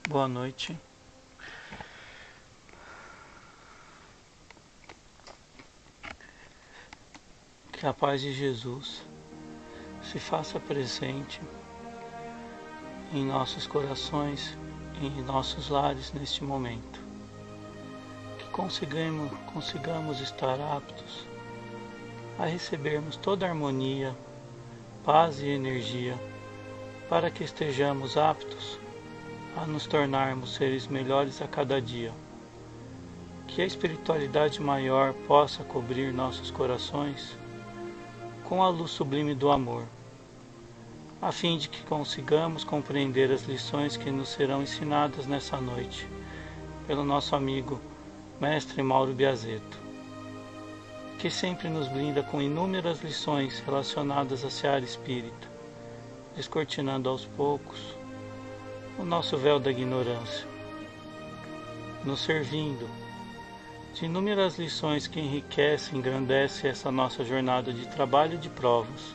Boa noite. Que a paz de Jesus se faça presente em nossos corações e em nossos lares neste momento. Que consigamos estar aptos a recebermos toda a harmonia, paz e energia para que estejamos aptos a nos tornarmos seres melhores a cada dia. Que a espiritualidade maior possa cobrir nossos corações com a luz sublime do amor, a fim de que consigamos compreender as lições que nos serão ensinadas nessa noite pelo nosso amigo Mestre Mauro Biazeto, que sempre nos blinda com inúmeras lições relacionadas à seara espírita, descortinando aos poucos o nosso véu da ignorância, nos servindo de inúmeras lições que enriquecem e engrandecem essa nossa jornada de trabalho e de provas,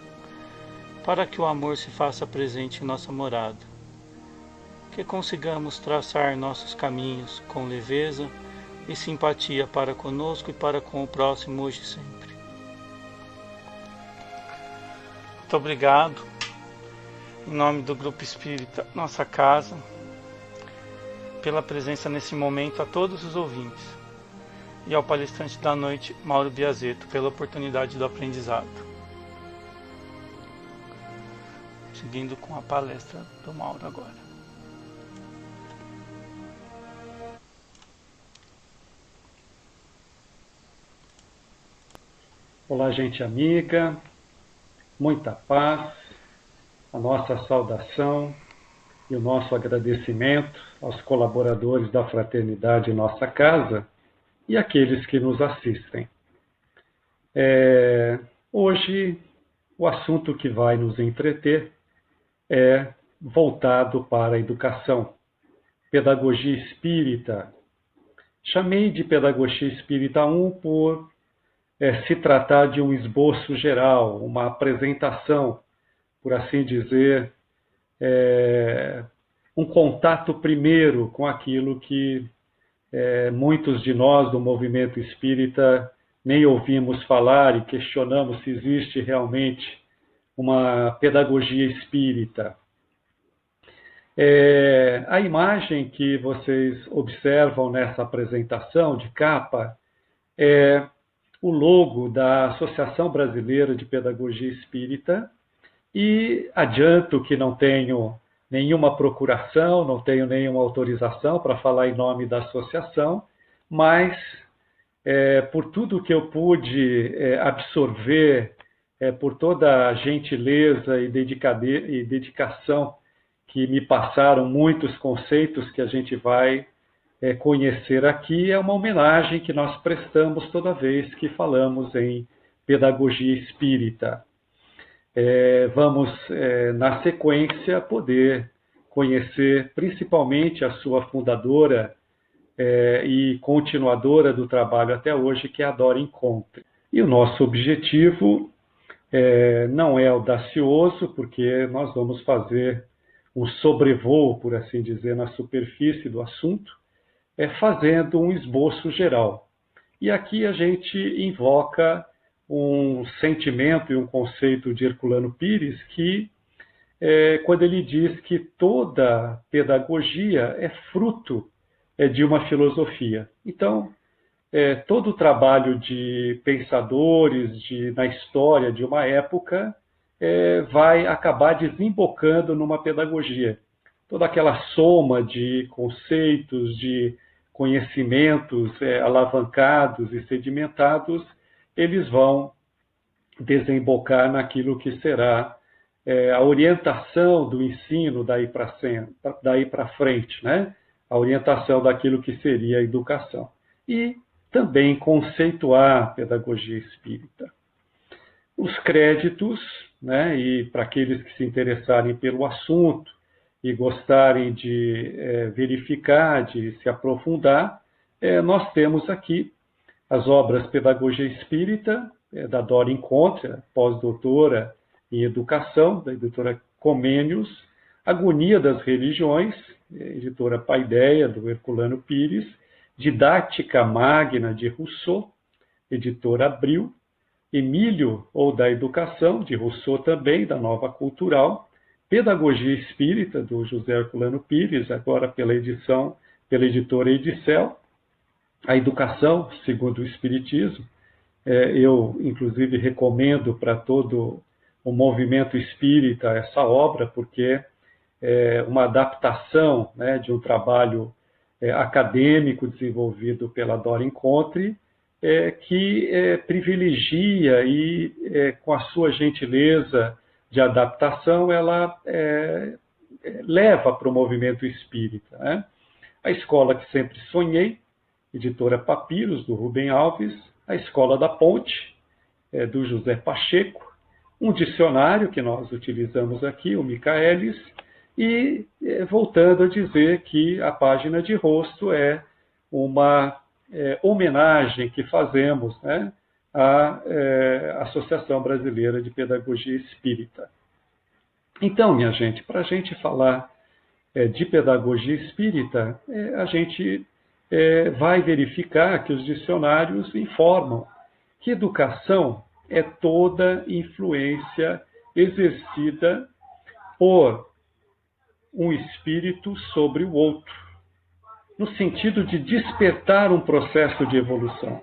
para que o amor se faça presente em nossa morada, que consigamos traçar nossos caminhos com leveza e simpatia para conosco e para com o próximo hoje e sempre. Muito obrigado. Em nome do Grupo Espírita Nossa Casa, pela presença nesse momento a todos os ouvintes, e ao palestrante da noite, Mauro Biazeto, pela oportunidade do aprendizado. Seguindo com a palestra do Mauro agora. Olá, gente amiga, muita paz. A nossa saudação e o nosso agradecimento aos colaboradores da Fraternidade Nossa Casa e aqueles que nos assistem. Hoje, o assunto que vai nos entreter é voltado para a educação, pedagogia espírita. Chamei de pedagogia espírita 1 por se tratar de um esboço geral, uma apresentação, por assim dizer, um contato primeiro com aquilo que muitos de nós do movimento espírita nem ouvimos falar e questionamos se existe realmente uma pedagogia espírita. A imagem que vocês observam nessa apresentação de capa é o logo da Associação Brasileira de Pedagogia Espírita. E adianto que não tenho nenhuma procuração, não tenho nenhuma autorização para falar em nome da associação, mas por tudo que eu pude absorver, por toda a gentileza e dedicação que me passaram muitos conceitos que a gente vai conhecer aqui, é uma homenagem que nós prestamos toda vez que falamos em pedagogia espírita. Vamos, na sequência, poder conhecer principalmente a sua fundadora e continuadora do trabalho até hoje, que é a Dora Encontre. E o nosso objetivo não é audacioso, porque nós vamos fazer um sobrevoo, por assim dizer, na superfície do assunto, fazendo um esboço geral. E aqui a gente invoca um sentimento e um conceito de Herculano Pires que, quando ele diz que toda pedagogia é fruto de uma filosofia. Então, todo o trabalho de pensadores na história de uma época vai acabar desembocando numa pedagogia. Toda aquela soma de conceitos, de conhecimentos alavancados e sedimentados, eles vão desembocar naquilo que será a orientação do ensino daí para frente, né? A orientação daquilo que seria a educação. E também conceituar a pedagogia espírita. Os créditos, né, e para aqueles que se interessarem pelo assunto e gostarem de verificar, de se aprofundar, nós temos aqui as obras Pedagogia Espírita, da Dora Encontre, pós-doutora em Educação, da editora Comênios, Agonia das Religiões, editora Paideia, do Herculano Pires, Didática Magna, de Rousseau, editora Abril, Emílio, ou da Educação, de Rousseau também, da Nova Cultural, Pedagogia Espírita, do José Herculano Pires, agora pela editora Edicel, A Educação, segundo o Espiritismo. Eu, inclusive, recomendo para todo o movimento espírita essa obra, porque é uma adaptação, né, de um trabalho acadêmico desenvolvido pela Dora Encontre, que privilegia e, com a sua gentileza de adaptação, ela leva para o movimento espírita, né? A Escola que Sempre Sonhei, editora Papiros, do Rubem Alves, A Escola da Ponte, do José Pacheco, um dicionário que nós utilizamos aqui, o Michaelis, e voltando a dizer que a página de rosto é uma homenagem que fazemos, né, à Associação Brasileira de Pedagogia Espírita. Então, minha gente, para a gente falar de pedagogia espírita, a gente vai verificar que os dicionários informam que educação é toda influência exercida por um espírito sobre o outro, no sentido de despertar um processo de evolução.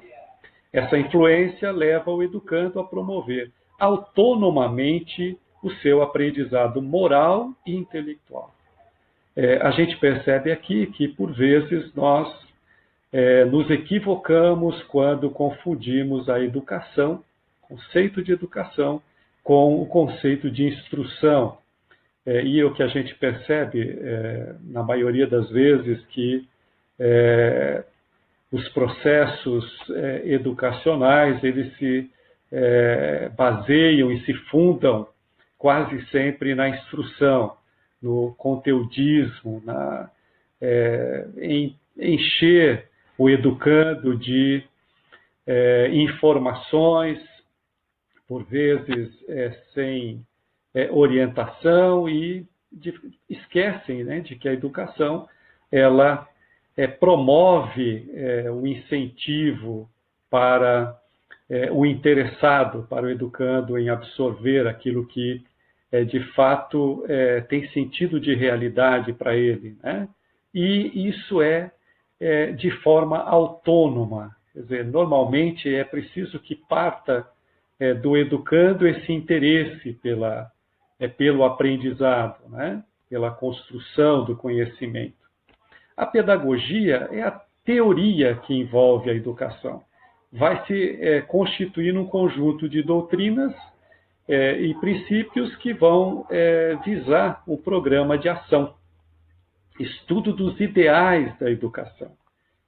Essa influência leva o educando a promover autonomamente o seu aprendizado moral e intelectual. A gente percebe aqui que, por vezes, nós nos equivocamos quando confundimos a educação, o conceito de educação, com o conceito de instrução. E o que a gente percebe, na maioria das vezes, que os processos educacionais, eles se baseiam e se fundam quase sempre na instrução, no conteudismo, em encher o educando de informações, por vezes sem orientação, e esquecem, né, de que a educação ela promove o incentivo para o interessado, para o educando em absorver aquilo que de fato tem sentido de realidade para ele, né? E isso de forma autônoma. Quer dizer, normalmente é preciso que parta do educando esse interesse pelo aprendizado, né? Pela construção do conhecimento. A pedagogia é a teoria que envolve a educação. Vai se constituir num conjunto de doutrinas e princípios que vão visar um programa de ação, estudo dos ideais da educação,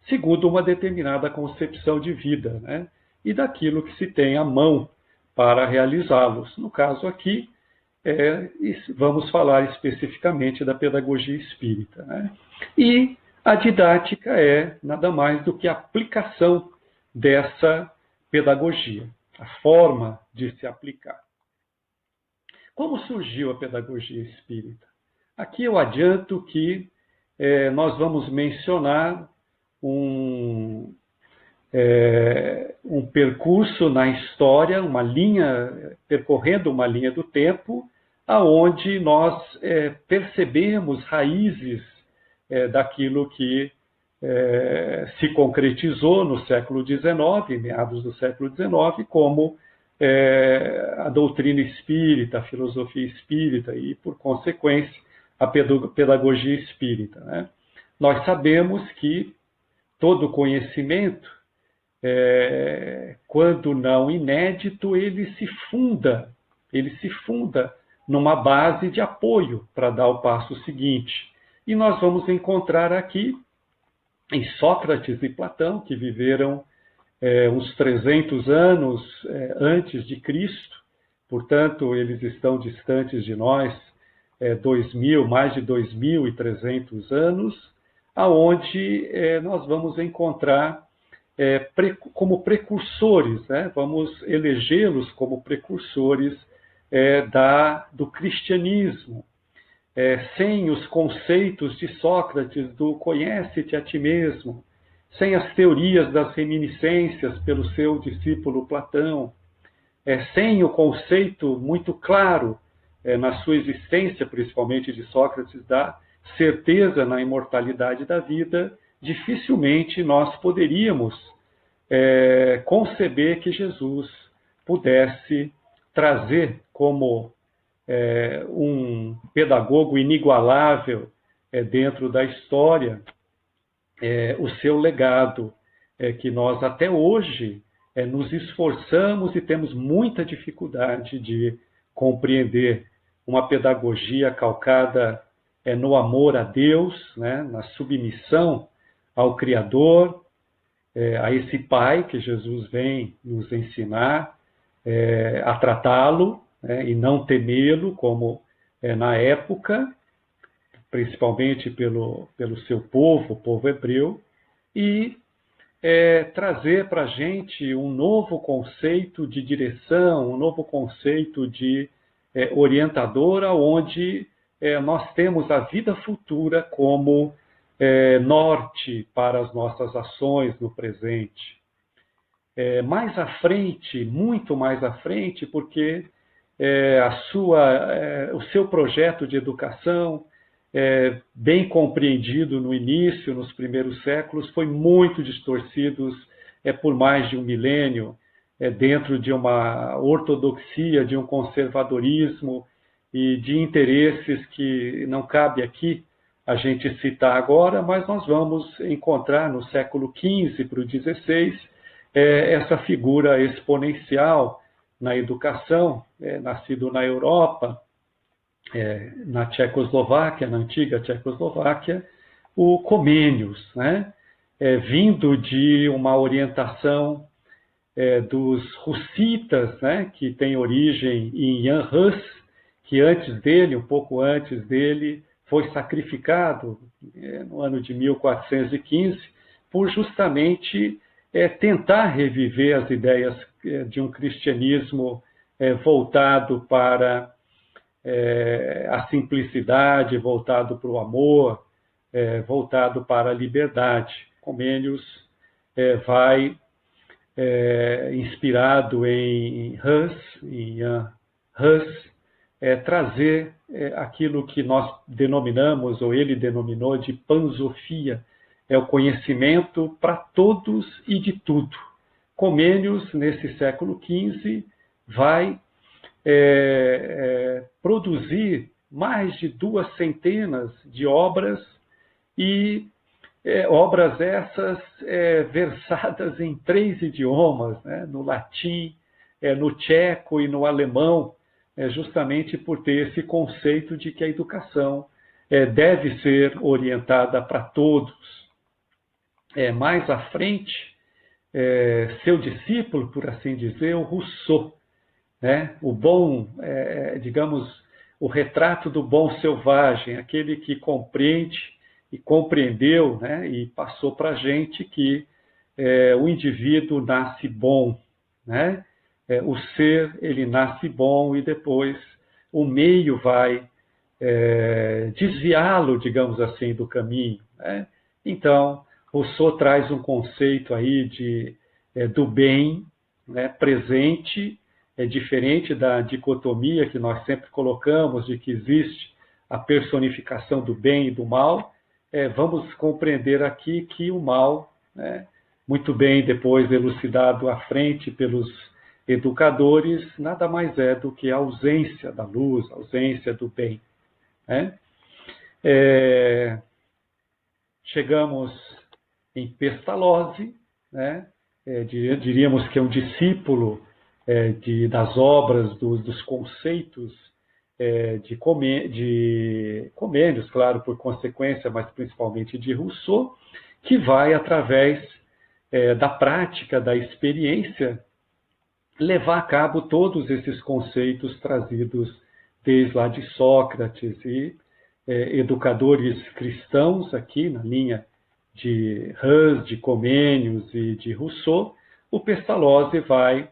segundo uma determinada concepção de vida, né? E daquilo que se tem à mão para realizá-los. No caso aqui, vamos falar especificamente da pedagogia espírita, né? E a didática é nada mais do que a aplicação dessa pedagogia, a forma de se aplicar. Como surgiu a pedagogia espírita? Aqui eu adianto que nós vamos mencionar um percurso na história, percorrendo uma linha do tempo, aonde nós percebemos raízes daquilo que se concretizou no século XIX, meados do século XIX, como a doutrina espírita, a filosofia espírita e, por consequência, a pedagogia espírita, né? Nós sabemos que todo conhecimento, quando não inédito, ele se funda numa base de apoio para dar o passo seguinte. E nós vamos encontrar aqui em Sócrates e Platão, que viveram uns 300 anos antes de Cristo, portanto, eles estão distantes de nós mais de 2.300 anos, aonde nós vamos encontrar como precursores, né? Vamos elegê-los como precursores do cristianismo, sem os conceitos de Sócrates do conhece-te a ti mesmo, sem as teorias das reminiscências pelo seu discípulo Platão, sem o conceito muito claro na sua existência, principalmente de Sócrates, da certeza na imortalidade da vida, dificilmente nós poderíamos conceber que Jesus pudesse trazer como um pedagogo inigualável dentro da história o seu legado, que nós até hoje nos esforçamos e temos muita dificuldade de compreender uma pedagogia calcada no amor a Deus, né, na submissão ao Criador, a esse Pai que Jesus vem nos ensinar a tratá-lo, e não temê-lo, como na época, principalmente pelo seu povo, o povo hebreu, e trazer para a gente um novo conceito de direção, um novo conceito de orientador, onde nós temos a vida futura como norte para as nossas ações no presente. Mais à frente, muito mais à frente, porque o seu projeto de educação, bem compreendido no início, nos primeiros séculos, foi muito distorcido por mais de um milênio, dentro de uma ortodoxia, de um conservadorismo e de interesses que não cabe aqui a gente citar agora, mas nós vamos encontrar no século XV para o XVI essa figura exponencial na educação, nascido na Europa, na Tchecoslováquia, na antiga Tchecoslováquia, o Comênius, né? Vindo de uma orientação dos hussitas, né? Que tem origem em Jan Hus, que um pouco antes dele, foi sacrificado no ano de 1415, por justamente tentar reviver as ideias de um cristianismo voltado para a simplicidade, voltado para o amor, voltado para a liberdade. Comênius vai, inspirado em Jan Hus, trazer aquilo que nós denominamos, ou ele denominou, de pansofia, o conhecimento para todos e de tudo. Comênius, nesse século XV, vai produzir mais de 200 de obras, e obras essas versadas em 3 idiomas, né? No latim, no tcheco e no alemão, justamente por ter esse conceito de que a educação deve ser orientada para todos. Mais à frente, seu discípulo, por assim dizer, o Rousseau, né? O bom, digamos, o retrato do bom selvagem, aquele que compreende e compreendeu, né? E passou para a gente que o indivíduo nasce bom, né? O ser, ele nasce bom e depois o meio vai desviá-lo, digamos assim, do caminho, né? Então, Rousseau traz um conceito aí do bem, né, presente, diferente da dicotomia que nós sempre colocamos de que existe a personificação do bem e do mal. Vamos compreender aqui que o mal, né, muito bem depois elucidado à frente pelos educadores, nada mais é do que a ausência da luz, a ausência do bem, né? Chegamos em Pestalozzi, né? Diríamos que é um discípulo das obras, dos conceitos de Comênios, claro, por consequência, mas principalmente de Rousseau, que vai, através da prática, da experiência, levar a cabo todos esses conceitos trazidos desde lá de Sócrates e educadores cristãos aqui na linha de Hus, de Comênios e de Rousseau. O Pestalozzi vai,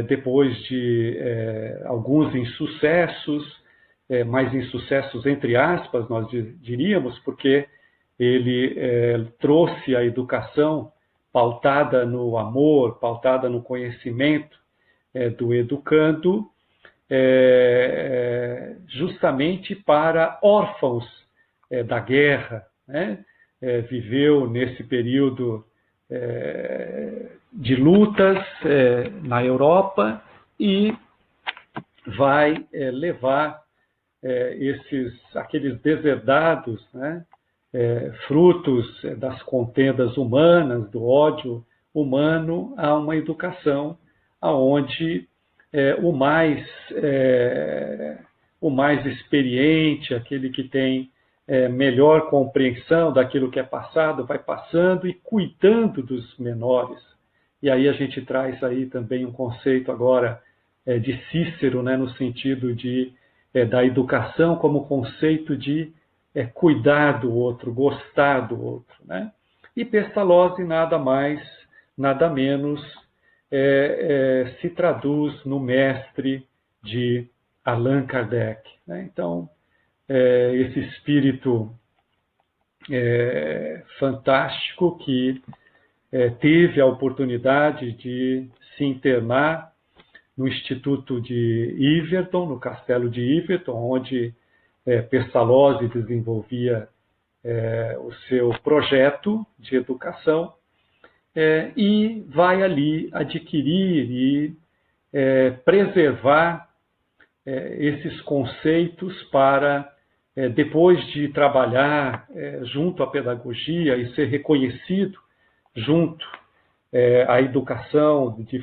depois de alguns insucessos, mas insucessos entre aspas, nós diríamos, porque ele trouxe a educação pautada no amor, pautada no conhecimento do educando, justamente para órfãos da guerra, né? Viveu nesse período de lutas na Europa e vai levar aqueles deserdados, né? Frutos das contendas humanas, do ódio humano, a uma educação aonde o mais experiente, aquele que tem melhor compreensão daquilo que é passado, vai passando e cuidando dos menores. E aí a gente traz aí também um conceito agora de Cícero, né, no sentido da educação como conceito de cuidar do outro, gostar do outro, né? E Pestalozzi nada mais, nada menos se traduz no mestre de Allan Kardec, né? Então, esse espírito fantástico que teve a oportunidade de se internar no Instituto de Yverton, no Castelo de Yverton, onde Pestalozzi desenvolvia o seu projeto de educação, e vai ali adquirir e preservar esses conceitos para, depois de trabalhar junto à pedagogia e ser reconhecido junto à educação de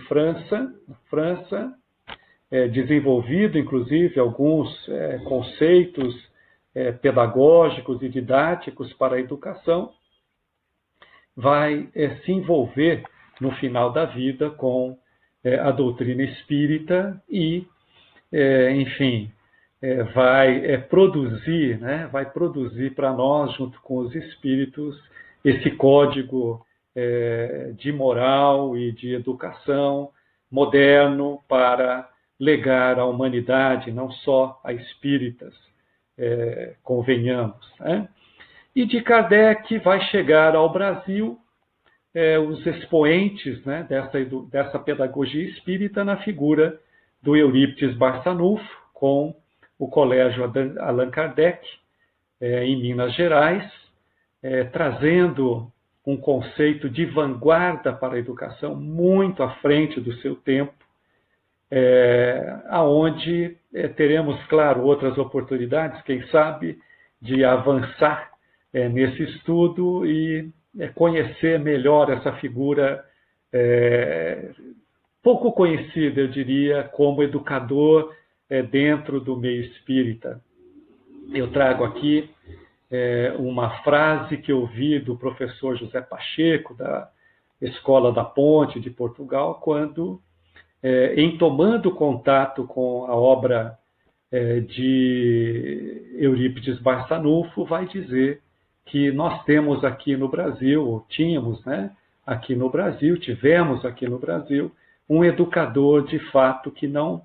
França, desenvolvido inclusive alguns conceitos pedagógicos e didáticos para a educação, vai se envolver no final da vida com a doutrina espírita e, enfim, vai produzir, né, vai produzir para nós, junto com os espíritos, esse código de moral e de educação moderno para legar à humanidade, não só a espíritas, convenhamos, né? E de Kardec vai chegar ao Brasil os expoentes, né, dessa pedagogia espírita na figura do Eurípides Barçanufo, com o Colégio Allan Kardec, em Minas Gerais, trazendo um conceito de vanguarda para a educação muito à frente do seu tempo, aonde teremos, claro, outras oportunidades, quem sabe, de avançar nesse estudo e conhecer melhor essa figura pouco conhecida, eu diria, como educador dentro do meio espírita. Eu trago aqui uma frase que eu vi do professor José Pacheco, da Escola da Ponte de Portugal, quando, em tomando contato com a obra de Eurípides Barçanufo, vai dizer que nós temos aqui no Brasil, ou tínhamos, né, aqui no Brasil, tivemos aqui no Brasil, um educador de fato que não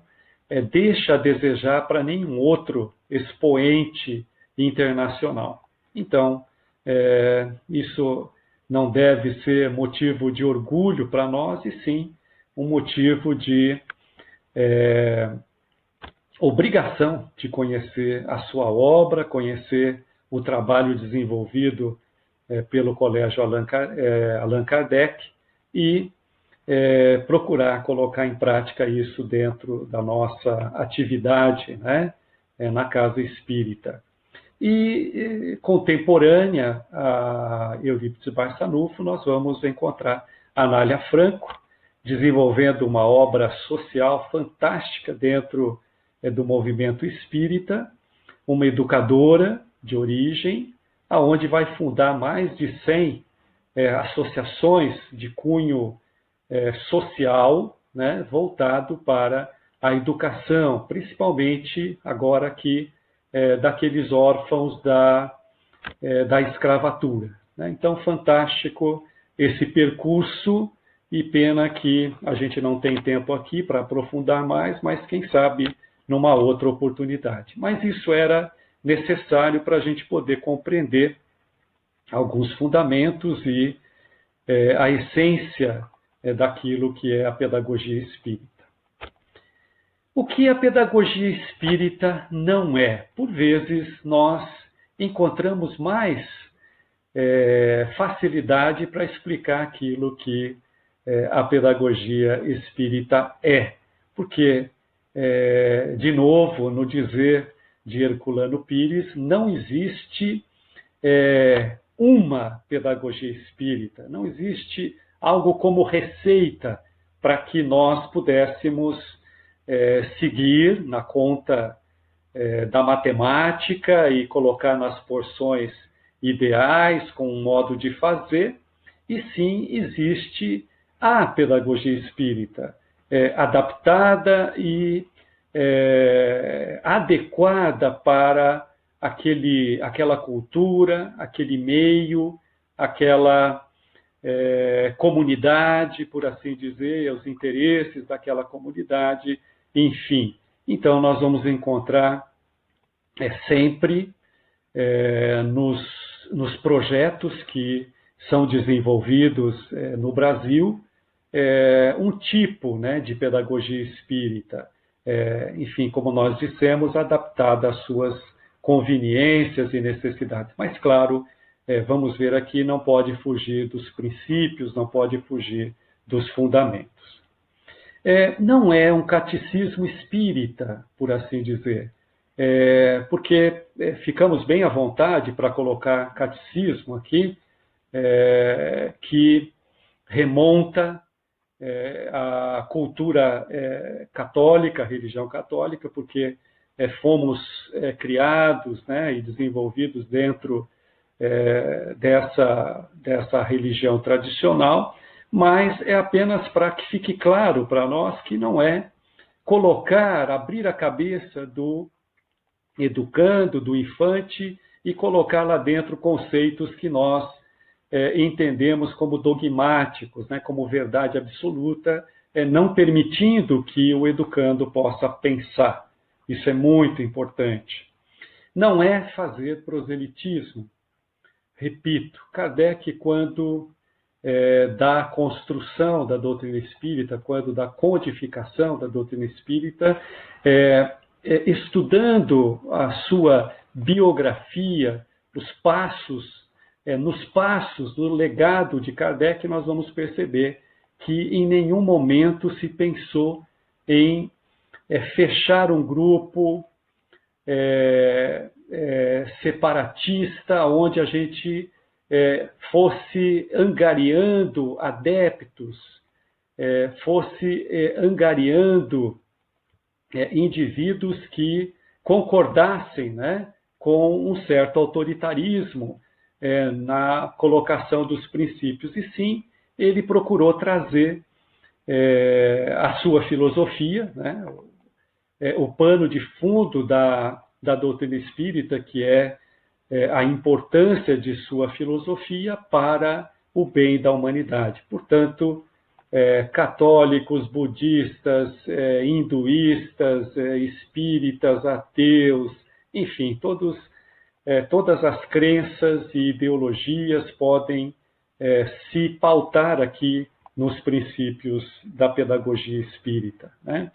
deixa a desejar para nenhum outro expoente internacional. Então, isso não deve ser motivo de orgulho para nós, e sim um motivo de obrigação de conhecer a sua obra, conhecer o trabalho desenvolvido pelo Colégio Allan Kardec e procurar colocar em prática isso dentro da nossa atividade, né, na casa espírita. E contemporânea a Eurípides Barçanufo, nós vamos encontrar Anália Franco, desenvolvendo uma obra social fantástica dentro do movimento espírita, uma educadora de origem, aonde vai fundar mais de 100 associações de cunho social, né, voltado para a educação, principalmente agora aqui daqueles órfãos da escravatura, né? Então, fantástico esse percurso, e pena que a gente não tem tempo aqui para aprofundar mais, mas quem sabe numa outra oportunidade. Mas isso era necessário para a gente poder compreender alguns fundamentos e a essência daquilo que é a pedagogia espírita. O que a pedagogia espírita não é? Por vezes nós encontramos mais facilidade para explicar aquilo que a pedagogia espírita é. Porque, de novo, no dizer de Herculano Pires, não existe uma pedagogia espírita, não existe algo como receita para que nós pudéssemos seguir na conta da matemática e colocar nas porções ideais com um modo de fazer, e sim existe a pedagogia espírita adaptada e adequada para aquela cultura, aquele meio, aquela comunidade, por assim dizer, os interesses daquela comunidade, enfim. Então, nós vamos encontrar sempre nos projetos que são desenvolvidos no Brasil um tipo, né, de pedagogia espírita, enfim, como nós dissemos, adaptada às suas conveniências e necessidades. Mas, claro, vamos ver aqui, não pode fugir dos princípios, não pode fugir dos fundamentos. Não é um catecismo espírita, por assim dizer, porque ficamos bem à vontade para colocar catecismo aqui, que remonta à cultura católica, à religião católica, porque fomos criados, né, e desenvolvidos dentro dessa religião tradicional, mas é apenas para que fique claro para nós que não é abrir a cabeça do educando, do infante, e colocar lá dentro conceitos que nós entendemos como dogmáticos, né, como verdade absoluta, não permitindo que o educando possa pensar. Isso é muito importante. Não é fazer proselitismo. Repito, Kardec, quando da construção da doutrina espírita, quando da codificação da doutrina espírita, estudando a sua biografia, nos passos do legado de Kardec, nós vamos perceber que em nenhum momento se pensou em fechar um grupo separatista, onde a gente fosse angariando adeptos, fosse angariando indivíduos que concordassem, né, com um certo autoritarismo na colocação dos princípios, e sim, ele procurou trazer a sua filosofia, né, o pano de fundo da doutrina espírita, que é a importância de sua filosofia para o bem da humanidade. Portanto, católicos, budistas, hinduístas, espíritas, ateus, enfim, todas as crenças e ideologias podem se pautar aqui nos princípios da pedagogia espírita, né?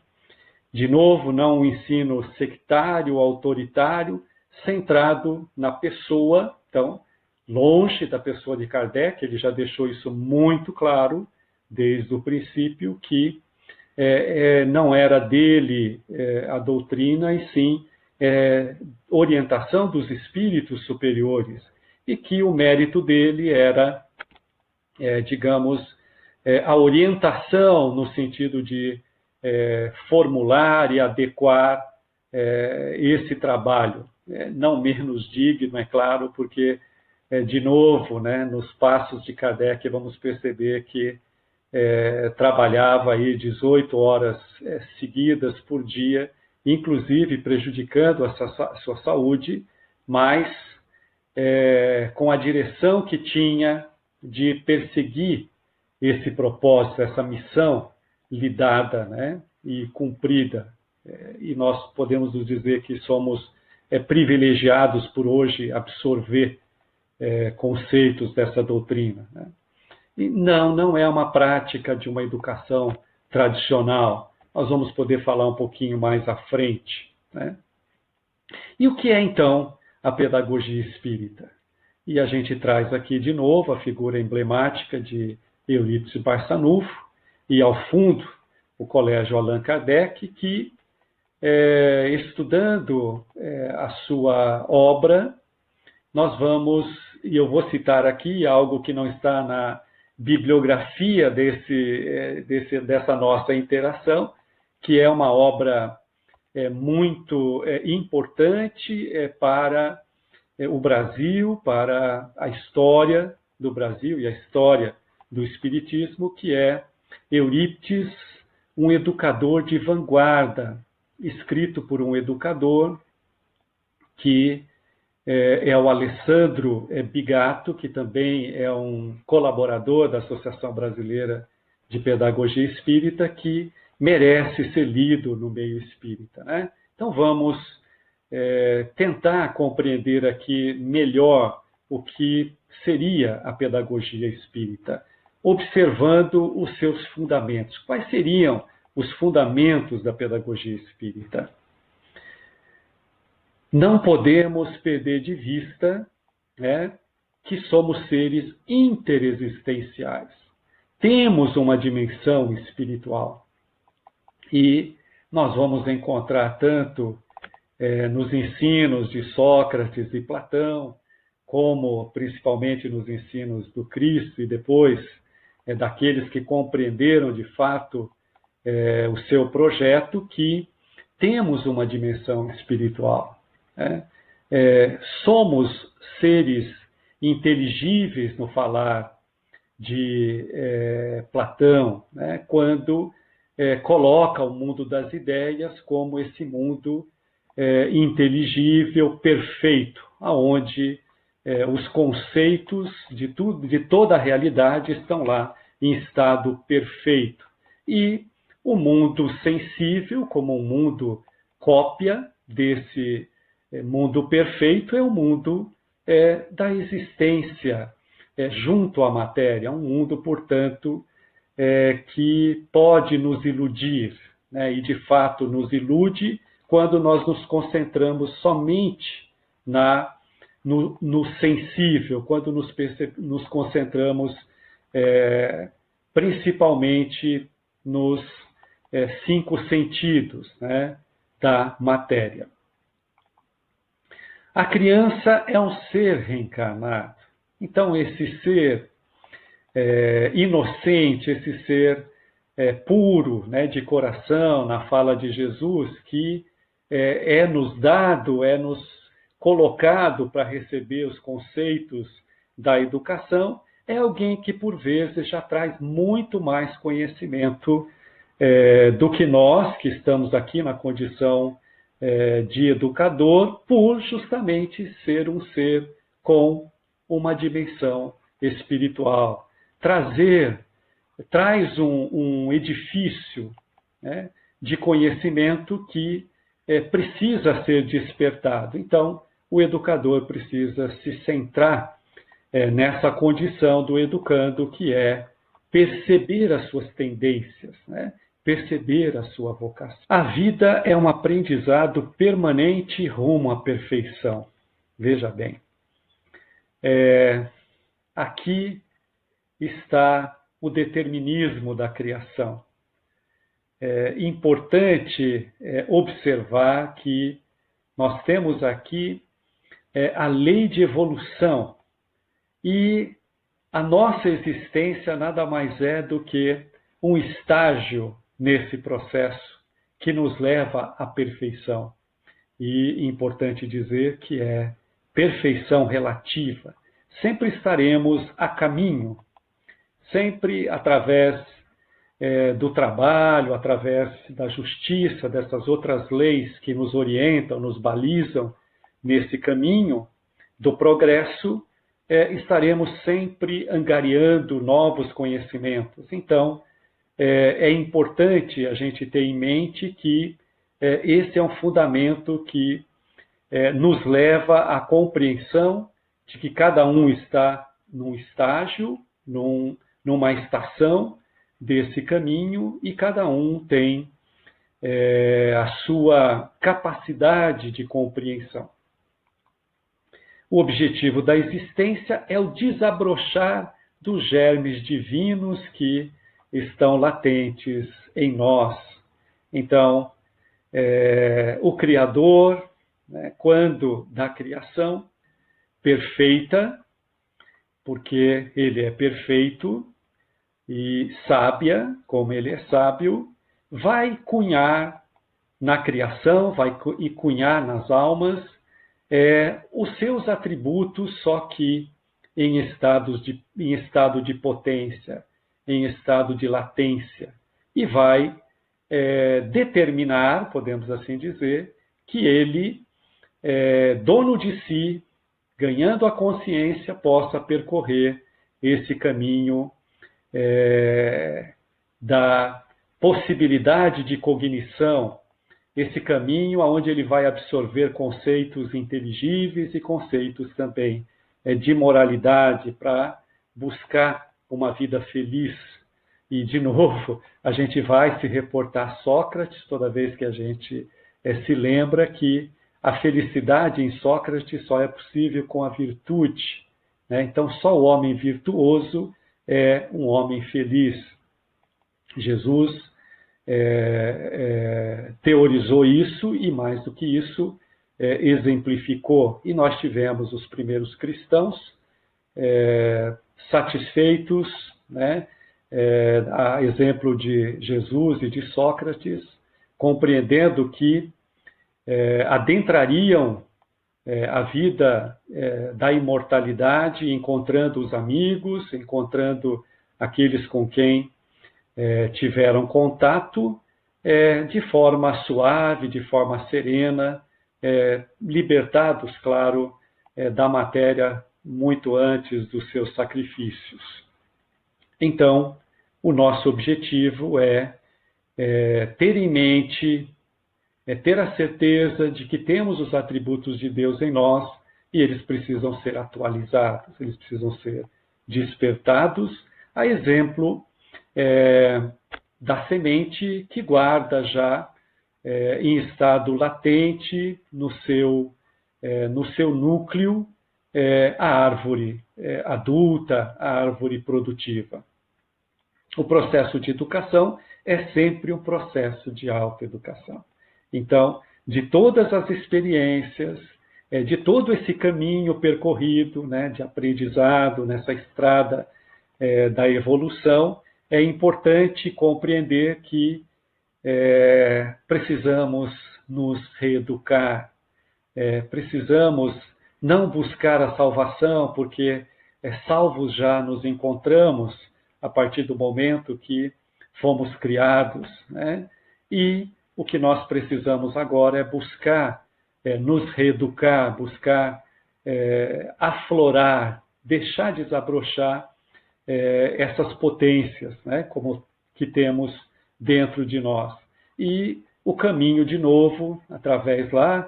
De novo, não um ensino sectário, autoritário, centrado na pessoa. Então, longe da pessoa de Kardec, ele já deixou isso muito claro desde o princípio, que não era dele a doutrina, e sim orientação dos espíritos superiores, e que o mérito dele era, digamos, a orientação no sentido de formular e adequar esse trabalho, não menos digno, é claro, porque, de novo, né, nos passos de Kardec, vamos perceber que trabalhava aí 18 horas seguidas por dia, inclusive prejudicando a sua saúde, mas com a direção que tinha de perseguir esse propósito, essa missão lhe dada, né, e cumprida. E nós podemos nos dizer que somos privilegiados por hoje absorver conceitos dessa doutrina, né? E não é uma prática de uma educação tradicional. Nós vamos poder falar um pouquinho mais à frente, né? E o que é, então, a pedagogia espírita? E a gente traz aqui de novo a figura emblemática de Eurípides Barçanufo, e ao fundo o Colégio Allan Kardec, que, estudando a sua obra, nós vamos, e eu vou citar aqui algo que não está na bibliografia dessa nossa interação, que é uma obra muito importante para o Brasil, para a história do Brasil e a história do Espiritismo, que é Eurípides, um educador de vanguarda, escrito por um educador que é o Alessandro Bigato, que também é um colaborador da Associação Brasileira de Pedagogia Espírita, que merece ser lido no meio espírita, né? Então vamos tentar compreender aqui melhor o que seria a pedagogia espírita, observando os seus fundamentos. Quais seriam os fundamentos da pedagogia espírita? Não podemos perder de vista, né, que somos seres interexistenciais. Temos uma dimensão espiritual. E nós vamos encontrar tanto nos ensinos de Sócrates e Platão, como principalmente nos ensinos do Cristo e depois daqueles que compreenderam de fato o seu projeto, que temos uma dimensão espiritual. Somos seres inteligíveis no falar de Platão, né, quando coloca o mundo das ideias como esse mundo inteligível, perfeito, aonde os conceitos de toda a realidade estão lá em estado perfeito. E o mundo sensível, como um mundo cópia desse mundo perfeito, é o mundo da existência junto à matéria, um mundo, portanto, que pode nos iludir, né? E de fato nos ilude quando nós nos concentramos somente no sensível, quando nos concentramos principalmente nos 5 sentidos, né, da matéria. A criança é um ser reencarnado. Então, esse ser inocente, esse ser puro, né, de coração, na fala de Jesus, que é nos dado, é nos colocado para receber os conceitos da educação, é alguém que, por vezes, já traz muito mais conhecimento do que nós, que estamos aqui na condição de educador, por justamente ser um ser com uma dimensão espiritual. Traz um edifício, né, de conhecimento que precisa ser despertado. Então, o educador precisa se centrar nessa condição do educando, que é perceber as suas tendências, né? Perceber a sua vocação. A vida é um aprendizado permanente rumo à perfeição. Veja bem, aqui está o determinismo da criação. É importante observar que nós temos aqui a lei de evolução, e a nossa existência nada mais é do que um estágio nesse processo que nos leva à perfeição. E importante dizer que é perfeição relativa. Sempre estaremos a caminho, sempre através do trabalho, através da justiça, dessas outras leis que nos orientam, nos balizam nesse caminho do progresso, estaremos sempre angariando novos conhecimentos. Então, é importante a gente ter em mente que esse é um fundamento que nos leva à compreensão de que cada um está num estágio, numa estação desse caminho, e cada um tem a sua capacidade de compreensão. O objetivo da existência é o desabrochar dos germes divinos que estão latentes em nós. Então, o Criador, né, quando da criação perfeita, porque Ele é perfeito, e sábia, como Ele é sábio, vai cunhar na criação, vai cunhar nas almas os seus atributos, só que em estado de potência, em estado de latência, e vai determinar, podemos assim dizer, que ele, dono de si, ganhando a consciência, possa percorrer esse caminho da possibilidade de cognição, esse caminho onde ele vai absorver conceitos inteligíveis e conceitos também de moralidade para buscar uma vida feliz. E, de novo, a gente vai se reportar a Sócrates toda vez que a gente se lembra que a felicidade em Sócrates só é possível com a virtude, né? Então, só o homem virtuoso é um homem feliz. Jesus teorizou isso e, mais do que isso, exemplificou. E nós tivemos os primeiros cristãos satisfeitos, né, a exemplo de Jesus e de Sócrates, compreendendo que adentrariam a vida da imortalidade, encontrando os amigos, encontrando aqueles com quem tiveram contato de forma suave, de forma serena, libertados, claro, da matéria muito antes dos seus sacrifícios. Então, o nosso objetivo é ter em mente, ter a certeza de que temos os atributos de Deus em nós e eles precisam ser atualizados, eles precisam ser despertados, a exemplo da semente que guarda já em estado latente no seu núcleo a árvore adulta, a árvore produtiva. O processo de educação é sempre um processo de autoeducação. Então, de todas as experiências, de todo esse caminho percorrido, né, de aprendizado nessa estrada da evolução, é importante compreender que precisamos nos reeducar, precisamos não buscar a salvação, porque salvos já nos encontramos a partir do momento que fomos criados, né? E o que nós precisamos agora é buscar nos reeducar, buscar aflorar, deixar desabrochar essas potências, né, como que temos dentro de nós. E o caminho, de novo, através lá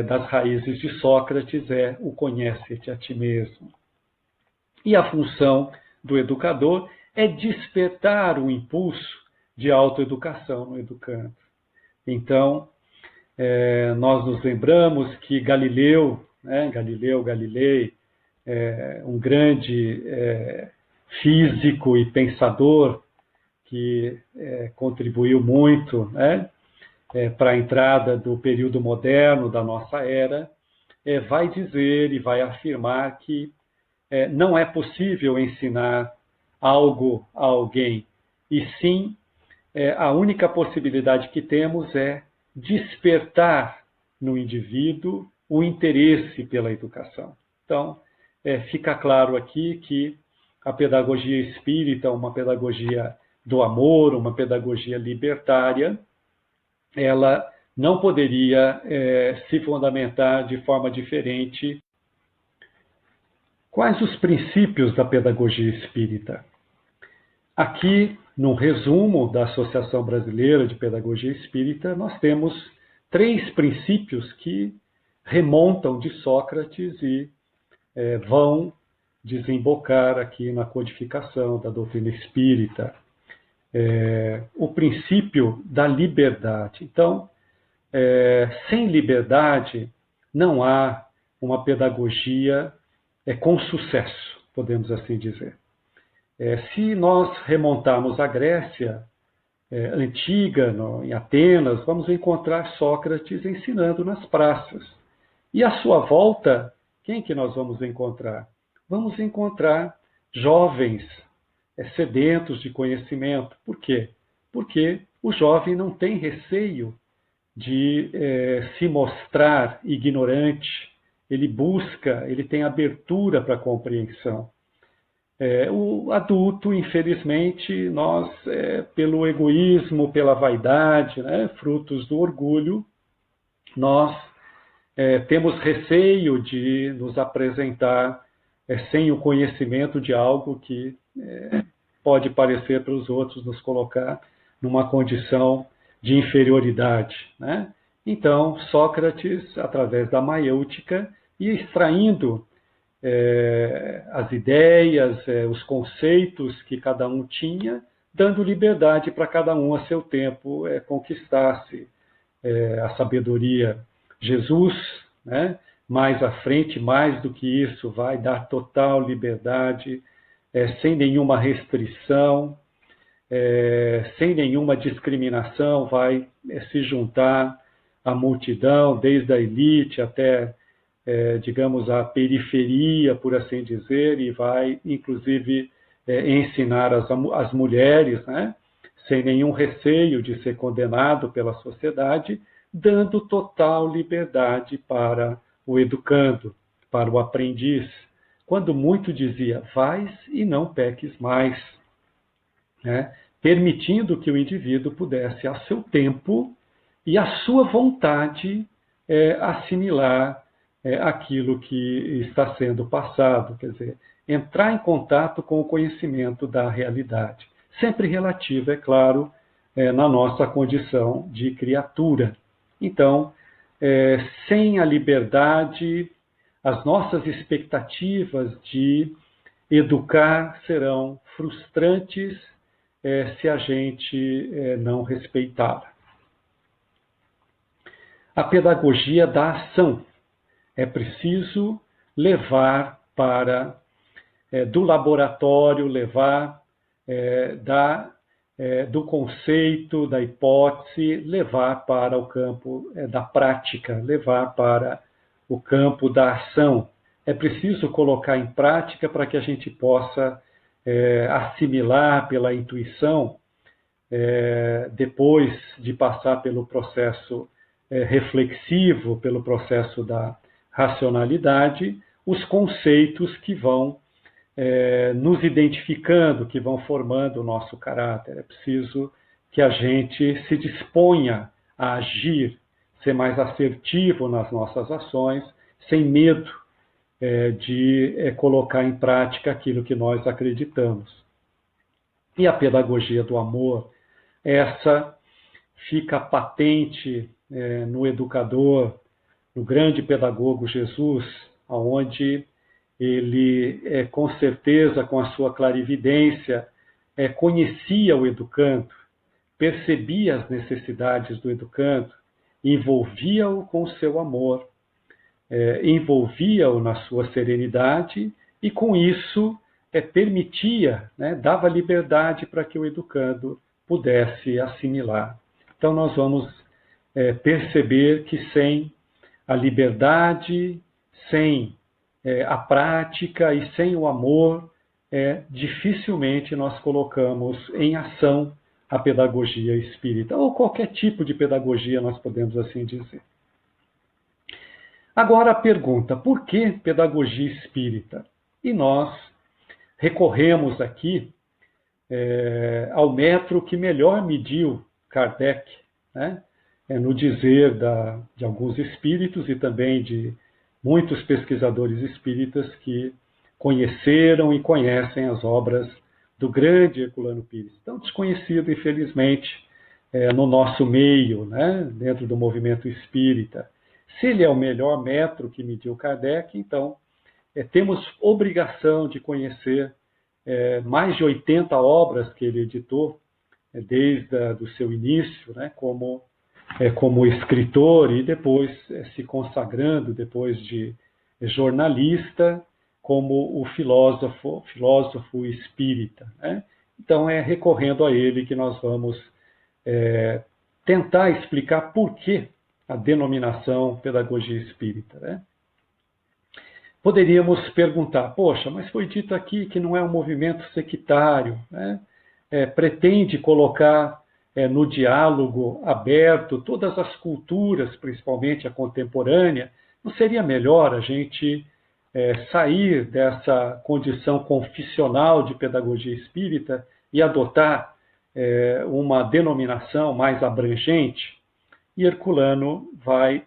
das raízes de Sócrates, é o conhece-te a ti mesmo. E a função do educador é despertar o impulso de autoeducação no educando. Então, nós nos lembramos que Galileu, Galilei, um grande físico e pensador que contribuiu muito, né, para a entrada do período moderno da nossa era, vai dizer e vai afirmar que não é possível ensinar algo a alguém, e sim, a única possibilidade que temos é despertar no indivíduo o interesse pela educação. Então, fica claro aqui que a pedagogia espírita é uma pedagogia do amor, uma pedagogia libertária, ela não poderia se fundamentar de forma diferente. Quais os princípios da pedagogia espírita? Aqui, no resumo da Associação Brasileira de Pedagogia Espírita, nós temos 3 princípios que remontam de Sócrates e vão desembocar aqui na codificação da doutrina espírita. O princípio da liberdade. Então, sem liberdade, não há uma pedagogia com sucesso, podemos assim dizer. Se nós remontarmos à Grécia antiga, em Atenas, vamos encontrar Sócrates ensinando nas praças. E à sua volta, quem que nós vamos encontrar? Vamos encontrar jovens sedentos de conhecimento. Por quê? Porque o jovem não tem receio de se mostrar ignorante, ele busca, ele tem abertura para a compreensão. O adulto, infelizmente, nós, pelo egoísmo, pela vaidade, né, frutos do orgulho, nós temos receio de nos apresentar sem o conhecimento de algo que pode parecer para os outros nos colocar numa condição de inferioridade, né? Então, Sócrates, através da maiêutica, ia extraindo as ideias, os conceitos que cada um tinha, dando liberdade para cada um a seu tempo conquistasse a sabedoria. Jesus, né, mais à frente, mais do que isso, vai dar total liberdade, sem nenhuma restrição, sem nenhuma discriminação, vai se juntar à multidão, desde a elite até digamos, a periferia, por assim dizer, e vai, inclusive, ensinar as mulheres, né, sem nenhum receio de ser condenado pela sociedade, dando total liberdade para o educando, para o aprendiz, quando muito dizia, vais e não peques mais, né, permitindo que o indivíduo pudesse, a seu tempo e a sua vontade, assimilar aquilo que está sendo passado, quer dizer, entrar em contato com o conhecimento da realidade, sempre relativo, é claro, na nossa condição de criatura. Então, sem a liberdade, as nossas expectativas de educar serão frustrantes se a gente não respeitar. A pedagogia da ação. É preciso levar do laboratório, levar do conceito, da hipótese, levar para o campo da prática, levar para o campo da ação. É preciso colocar em prática para que a gente possa assimilar pela intuição, depois de passar pelo processo reflexivo, pelo processo da racionalidade, os conceitos que vão nos identificando, que vão formando o nosso caráter. É preciso que a gente se disponha a agir, ser mais assertivo nas nossas ações, sem medo de colocar em prática aquilo que nós acreditamos. E a pedagogia do amor, essa fica patente no educador, no grande pedagogo Jesus, onde ele, com certeza, com a sua clarividência, conhecia o educando, percebia as necessidades do educando, envolvia-o com o seu amor, envolvia-o na sua serenidade e, com isso, permitia, dava liberdade para que o educando pudesse assimilar. Então, nós vamos perceber que sem a liberdade, sem a prática e sem o amor, dificilmente nós colocamos em ação a pedagogia espírita, ou qualquer tipo de pedagogia, nós podemos assim dizer. Agora a pergunta, por que pedagogia espírita? E nós recorremos aqui ao metro que melhor mediu Kardec, no dizer de alguns espíritos e também de muitos pesquisadores espíritas que conheceram e conhecem as obras do grande Herculano Pires. Tão desconhecido, infelizmente, no nosso meio, dentro do movimento espírita. Se ele é o melhor metro que mediu Kardec, então temos obrigação de conhecer mais de 80 obras que ele editou, desde o seu início, como escritor e depois se consagrando, depois de jornalista, como o filósofo espírita. Então é recorrendo a ele que nós vamos tentar explicar por que a denominação pedagogia espírita. Poderíamos perguntar, poxa, mas foi dito aqui que não é um movimento sectário, pretende colocar no diálogo aberto todas as culturas, principalmente a contemporânea. Não seria melhor a gente sair dessa condição confissional de pedagogia espírita e adotar uma denominação mais abrangente? E Herculano vai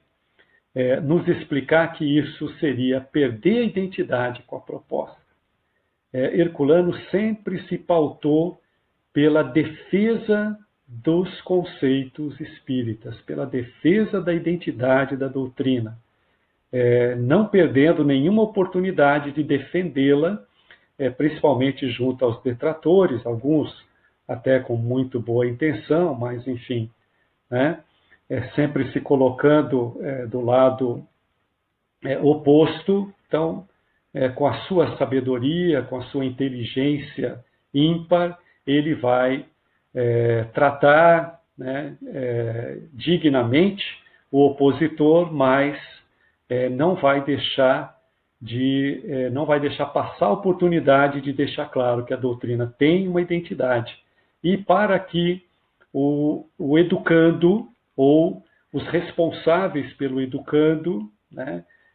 nos explicar que isso seria perder a identidade com a proposta. Herculano sempre se pautou pela defesa dos conceitos espíritas, pela defesa da identidade da doutrina, não perdendo nenhuma oportunidade de defendê-la, principalmente junto aos detratores, alguns até com muito boa intenção, mas enfim, sempre se colocando do lado oposto. Então, com a sua sabedoria, com a sua inteligência ímpar, ele vai tratar dignamente o opositor, mas não vai deixar passar a oportunidade de deixar claro que a doutrina tem uma identidade. E para que o educando ou os responsáveis pelo educando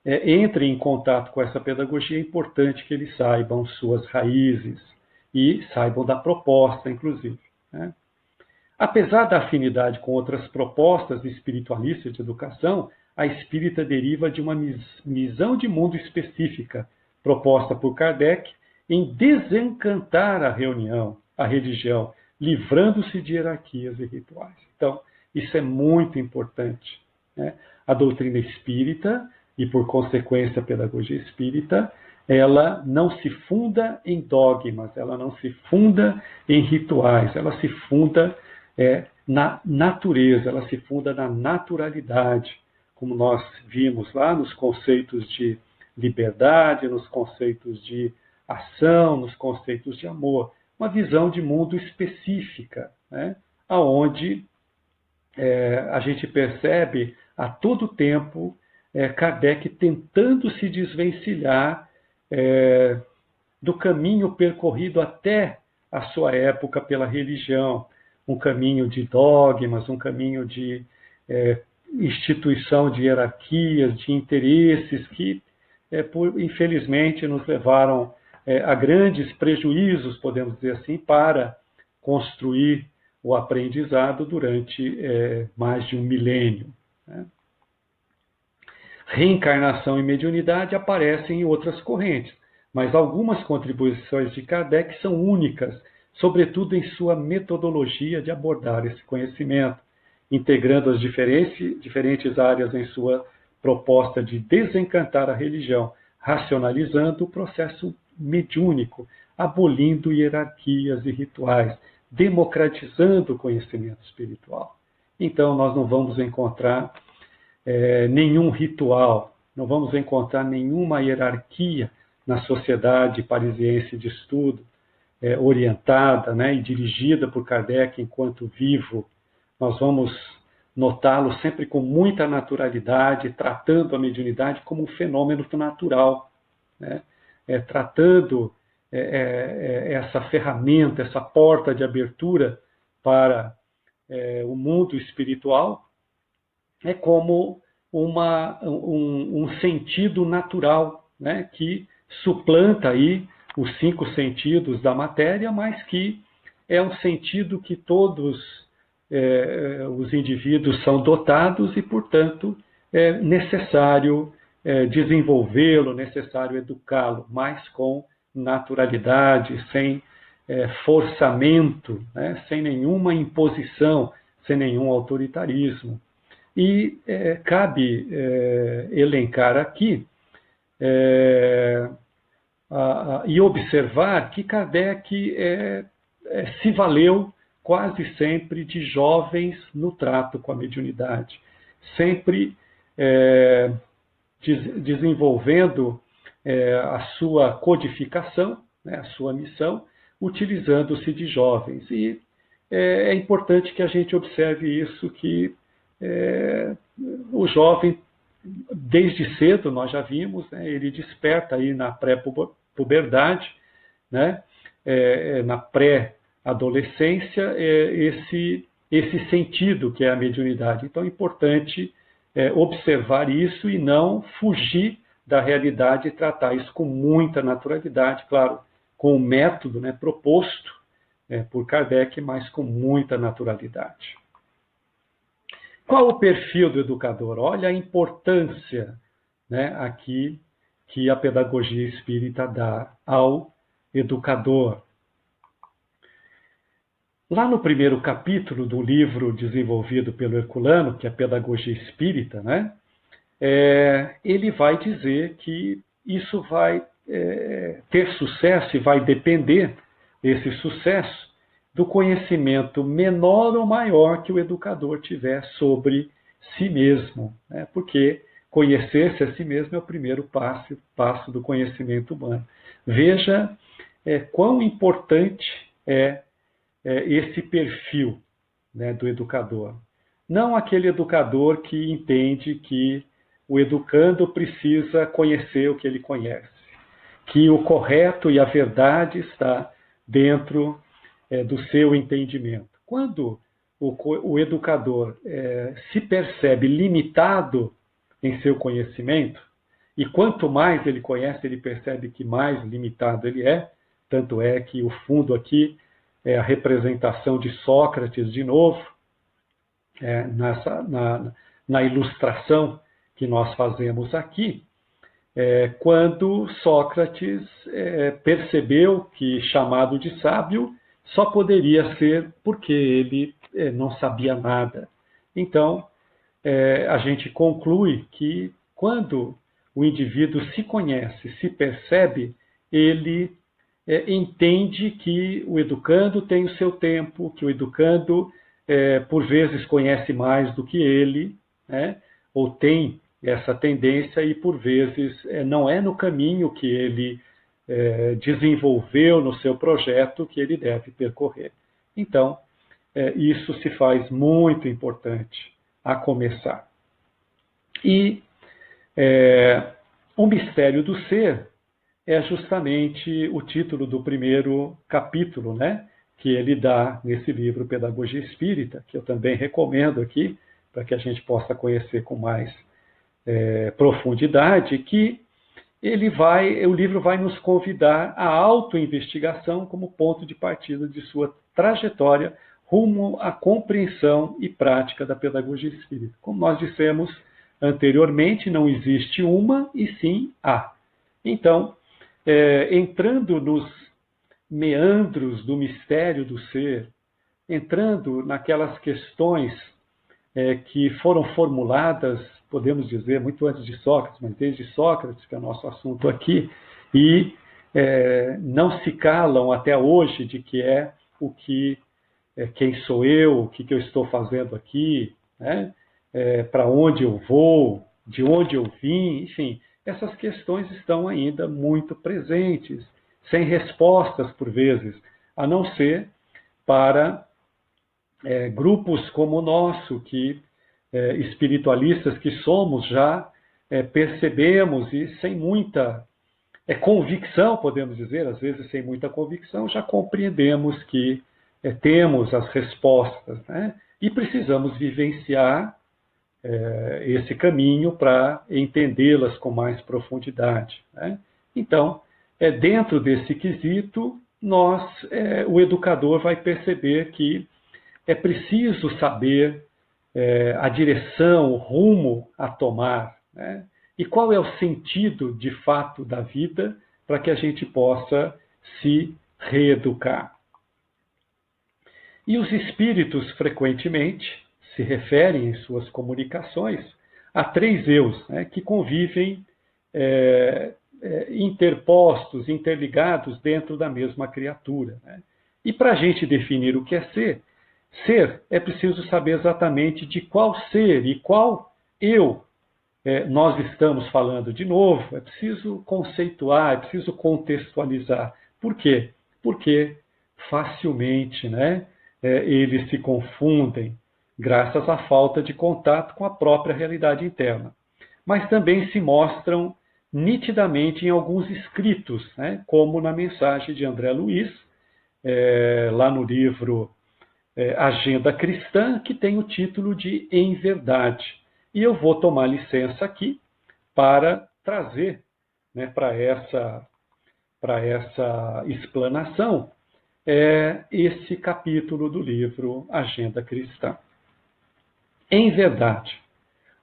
entrem em contato com essa pedagogia, é importante que eles saibam suas raízes e saibam da proposta, inclusive. Apesar da afinidade com outras propostas espiritualistas de educação, a espírita deriva de uma visão de mundo específica proposta por Kardec em desencantar a religião, livrando-se de hierarquias e rituais. Então, isso é muito importante. A doutrina espírita, e por consequência a pedagogia espírita, ela não se funda em dogmas, ela não se funda em rituais, ela se funda na natureza, ela se funda na naturalidade, como nós vimos lá nos conceitos de liberdade, nos conceitos de ação, nos conceitos de amor. Uma visão de mundo específica, onde a gente percebe a todo tempo Kardec tentando se desvencilhar do caminho percorrido até a sua época pela religião, um caminho de dogmas, um caminho de instituição de hierarquias, de interesses que, infelizmente, nos levaram a grandes prejuízos, podemos dizer assim, para construir o aprendizado durante mais de um milênio. Né? Reencarnação e mediunidade aparecem em outras correntes, mas algumas contribuições de Kardec são únicas, sobretudo em sua metodologia de abordar esse conhecimento, integrando as diferentes áreas em sua proposta de desencantar a religião, racionalizando o processo mediúnico, abolindo hierarquias e rituais, democratizando o conhecimento espiritual. Então, nós não vamos encontrar nenhum ritual, não vamos encontrar nenhuma hierarquia na sociedade parisiense de estudo, orientada, né, e dirigida por Kardec enquanto vivo. Nós vamos notá-lo sempre com muita naturalidade, tratando a mediunidade como um fenômeno natural, né, tratando essa ferramenta, essa porta de abertura para o mundo espiritual, como um sentido natural, né, que suplanta aí os 5 sentidos da matéria, mas que é um sentido que todos os indivíduos são dotados e, portanto, é necessário desenvolvê-lo, necessário educá-lo, mas com naturalidade, sem forçamento, né, sem nenhuma imposição, sem nenhum autoritarismo. E cabe elencar aqui e observar que Kardec se valeu quase sempre de jovens no trato com a mediunidade, sempre desenvolvendo a sua codificação, né, a sua missão, utilizando-se de jovens. E é importante que a gente observe isso, que o jovem, desde cedo, nós já vimos, né, ele desperta aí na pré-puberdade, né, na pré-adolescência, esse sentido que é a mediunidade. Então é importante observar isso e não fugir da realidade e tratar isso com muita naturalidade, claro, com o método, né, proposto por Kardec, mas com muita naturalidade. Qual o perfil do educador? Olha a importância, né, aqui que a pedagogia espírita dá ao educador. Lá no primeiro capítulo do livro desenvolvido pelo Herculano, que é a Pedagogia Espírita, né, ele vai dizer que isso vai ter sucesso e vai depender, esse sucesso, do conhecimento menor ou maior que o educador tiver sobre si mesmo, né? Porque conhecer-se a si mesmo é o primeiro passo do conhecimento humano. Veja quão importante é esse perfil, né, do educador. Não aquele educador que entende que o educando precisa conhecer o que ele conhece, que o correto e a verdade está dentro do seu entendimento. Quando o educador se percebe limitado em seu conhecimento, e quanto mais ele conhece, ele percebe que mais limitado ele é, tanto é que o fundo aqui é a representação de Sócrates de novo, na ilustração que nós fazemos aqui, quando Sócrates percebeu que, chamado de sábio, só poderia ser porque ele não sabia nada. Então, a gente conclui que quando o indivíduo se conhece, se percebe, ele entende que o educando tem o seu tempo, que o educando, por vezes, conhece mais do que ele, né? Ou tem essa tendência e, por vezes, não é no caminho que ele desenvolveu no seu projeto que ele deve percorrer. Então, isso se faz muito importante a começar. E o mistério do ser é justamente o título do primeiro capítulo, né, que ele dá nesse livro Pedagogia Espírita, que eu também recomendo aqui, para que a gente possa conhecer com mais profundidade, que o livro vai nos convidar à autoinvestigação como ponto de partida de sua trajetória rumo à compreensão e prática da pedagogia espírita. Como nós dissemos anteriormente, não existe uma e sim a. Então, entrando nos meandros do mistério do ser, entrando naquelas questões que foram formuladas, podemos dizer, muito antes de Sócrates, mas desde Sócrates, que é o nosso assunto aqui, e não se calam até hoje de que quem sou eu, o que eu estou fazendo aqui, né? Para onde eu vou, de onde eu vim, enfim, essas questões estão ainda muito presentes, sem respostas por vezes, a não ser para grupos como o nosso, que espiritualistas que somos já percebemos e sem muita convicção, podemos dizer, às vezes sem muita convicção, já compreendemos que temos as respostas, né? E precisamos vivenciar esse caminho para entendê-las com mais profundidade, né? Então, dentro desse quesito, o educador vai perceber que é preciso saber a direção, o rumo a tomar, né? E qual é o sentido, de fato, da vida para que a gente possa se reeducar. E os espíritos, frequentemente, se referem em suas comunicações a 3 eus, né, que convivem interpostos, interligados dentro da mesma criatura, né? E para a gente definir o que é ser é preciso saber exatamente de qual ser e qual eu nós estamos falando. De novo, é preciso conceituar, é preciso contextualizar. Por quê? Porque facilmente, né, eles se confundem graças à falta de contato com a própria realidade interna. Mas também se mostram nitidamente em alguns escritos, né, como na mensagem de André Luiz, lá no livro Agenda Cristã, que tem o título de Em Verdade. E eu vou tomar licença aqui para trazer, né, para essa explanação esse capítulo do livro Agenda Cristã. Em verdade,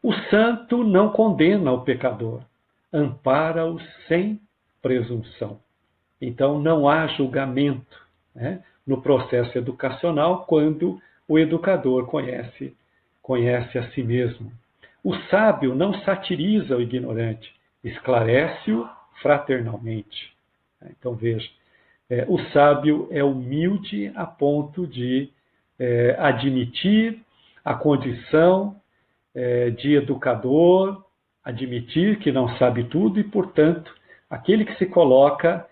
o santo não condena o pecador, ampara-o sem presunção. Então, não há julgamento, né, no processo educacional quando o educador conhece a si mesmo. O sábio não satiriza o ignorante, esclarece-o fraternalmente. Então, veja, o sábio é humilde a ponto de admitir a condição de educador, admitir que não sabe tudo e, portanto, aquele que se coloca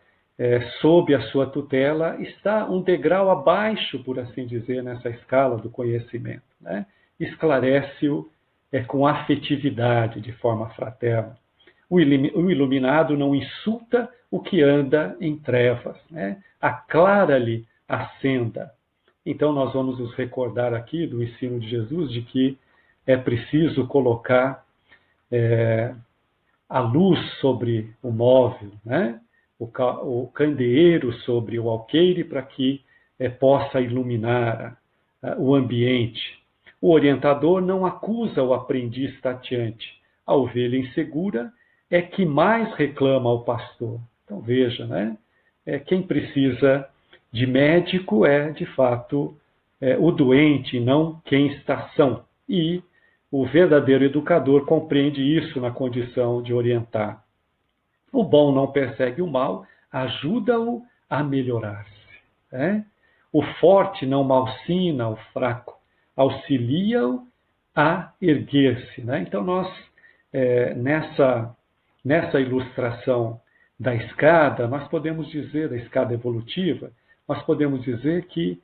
sob a sua tutela está um degrau abaixo, por assim dizer, nessa escala do conhecimento, né? Esclarece-o com afetividade, de forma fraterna. O iluminado não insulta o que anda em trevas, né? Aclara-lhe a senda. Então, nós vamos nos recordar aqui do ensino de Jesus de que é preciso colocar a luz sobre o móvel, né? O candeeiro sobre o alqueire para que possa iluminar o ambiente. O orientador não acusa o aprendiz tateante. A ovelha insegura é que mais reclama ao pastor. Então veja, né? Quem precisa de médico de fato, o doente, não quem está são. E o verdadeiro educador compreende isso na condição de orientar. O bom não persegue o mal, ajuda-o a melhorar-se. O forte não malsina o fraco, auxilia-o a erguer-se. Né? Então, nós, nessa ilustração da escada, nós podemos dizer, da escada evolutiva, nós podemos dizer que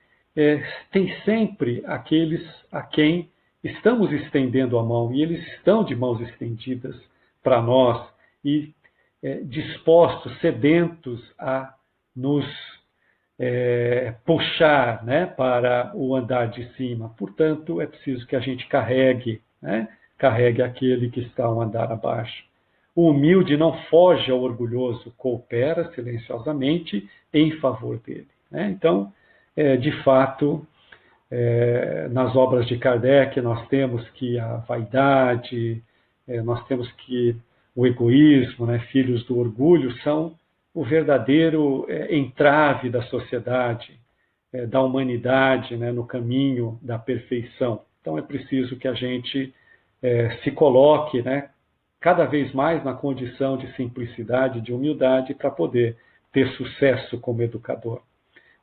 tem sempre aqueles a quem estamos estendendo a mão, e eles estão de mãos estendidas para nós, e dispostos, sedentos a nos puxar, né, para o andar de cima. Portanto, é preciso que a gente carregue, né, carregue aquele que está um andar abaixo. O humilde não foge ao orgulhoso, coopera silenciosamente em favor dele. Né? Então, de fato, nas obras de Kardec, nós temos que a vaidade, nós temos que o egoísmo, né, filhos do orgulho, são o verdadeiro entrave da sociedade, da humanidade, né, no caminho da perfeição. Então, é preciso que a gente se coloque, né, cada vez mais na condição de simplicidade, de humildade, para poder ter sucesso como educador.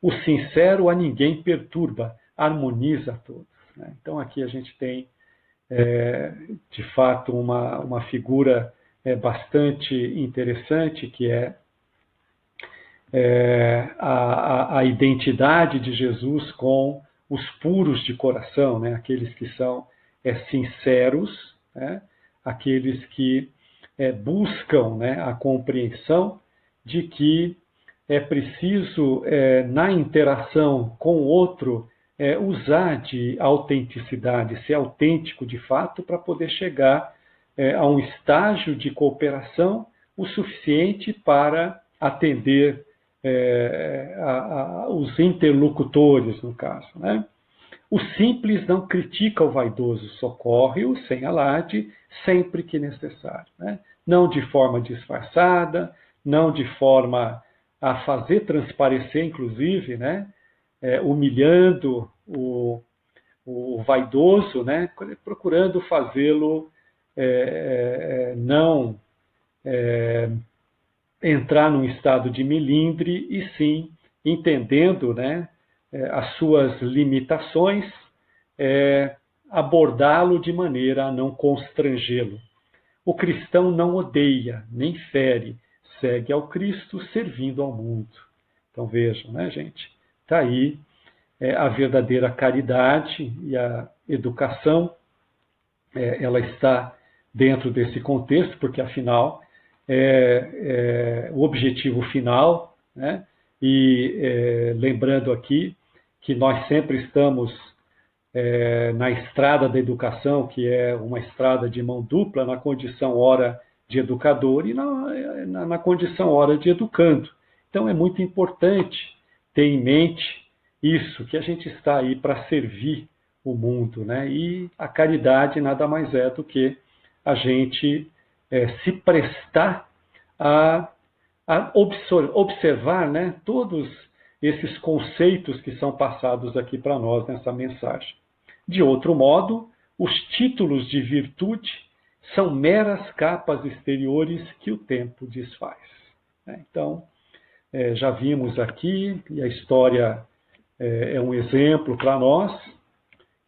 O sincero a ninguém perturba, harmoniza a todos. Né? Então, aqui a gente tem, de fato, uma figura bastante interessante, que é a identidade de Jesus com os puros de coração, né? Aqueles que são sinceros, né? Aqueles que buscam, né, a compreensão de que é preciso, na interação com o outro, usar de autenticidade, ser autêntico de fato, para poder chegar a um estágio de cooperação o suficiente para atender os interlocutores, no caso. Né? O simples não critica o vaidoso, socorre-o sem alarde, sempre que necessário. Né? Não de forma disfarçada, não de forma a fazer transparecer, inclusive, né? Humilhando o vaidoso, né? Procurando fazê-lo não entrar num estado de melindre, e sim entendendo, né, as suas limitações, abordá-lo de maneira a não constrangê-lo. O cristão não odeia, nem fere, segue ao Cristo servindo ao mundo. Então vejam, né, gente? Está aí a verdadeira caridade e a educação, ela está dentro desse contexto, porque afinal o objetivo final, né? E lembrando aqui que nós sempre estamos na estrada da educação, que é uma estrada de mão dupla, na condição ora de educador e na condição ora de educando. Então é muito importante ter em mente isso, que a gente está aí para servir o mundo, né? E a caridade nada mais é do que a gente se prestar a observar, né, todos esses conceitos que são passados aqui para nós nessa mensagem. De outro modo, os títulos de virtude são meras capas exteriores que o tempo desfaz. Então, já vimos aqui, e a história é um exemplo para nós,